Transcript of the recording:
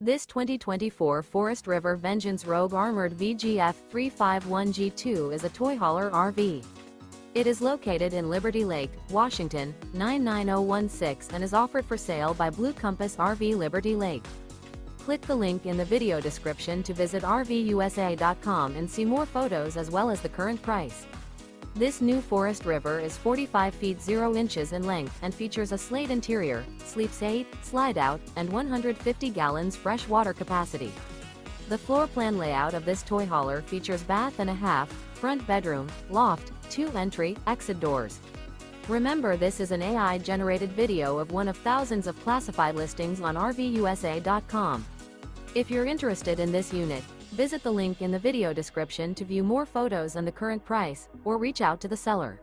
This 2024 Forest River Vengeance Rogue Armored VGF 351G2 is a toy hauler RV. It is located in Liberty Lake, Washington, 99016 and is offered for sale by Blue Compass RV Liberty Lake. Click the link in the video description to visit RVUSA.com and see more photos as well as the current price. This new Forest River is 45 feet 0 inches in length and features a SLATE interior, sleeps 8, Slideout, and 150 gallons fresh water capacity. The floor plan layout of this toy hauler features bath and a half, front bedroom, loft, 2 entry, exit doors. Remember, this is an AI-generated video of one of thousands of classified listings on RVUSA.com. If you're interested in this unit, visit the link in the video description to view more photos and the current price, or reach out to the seller.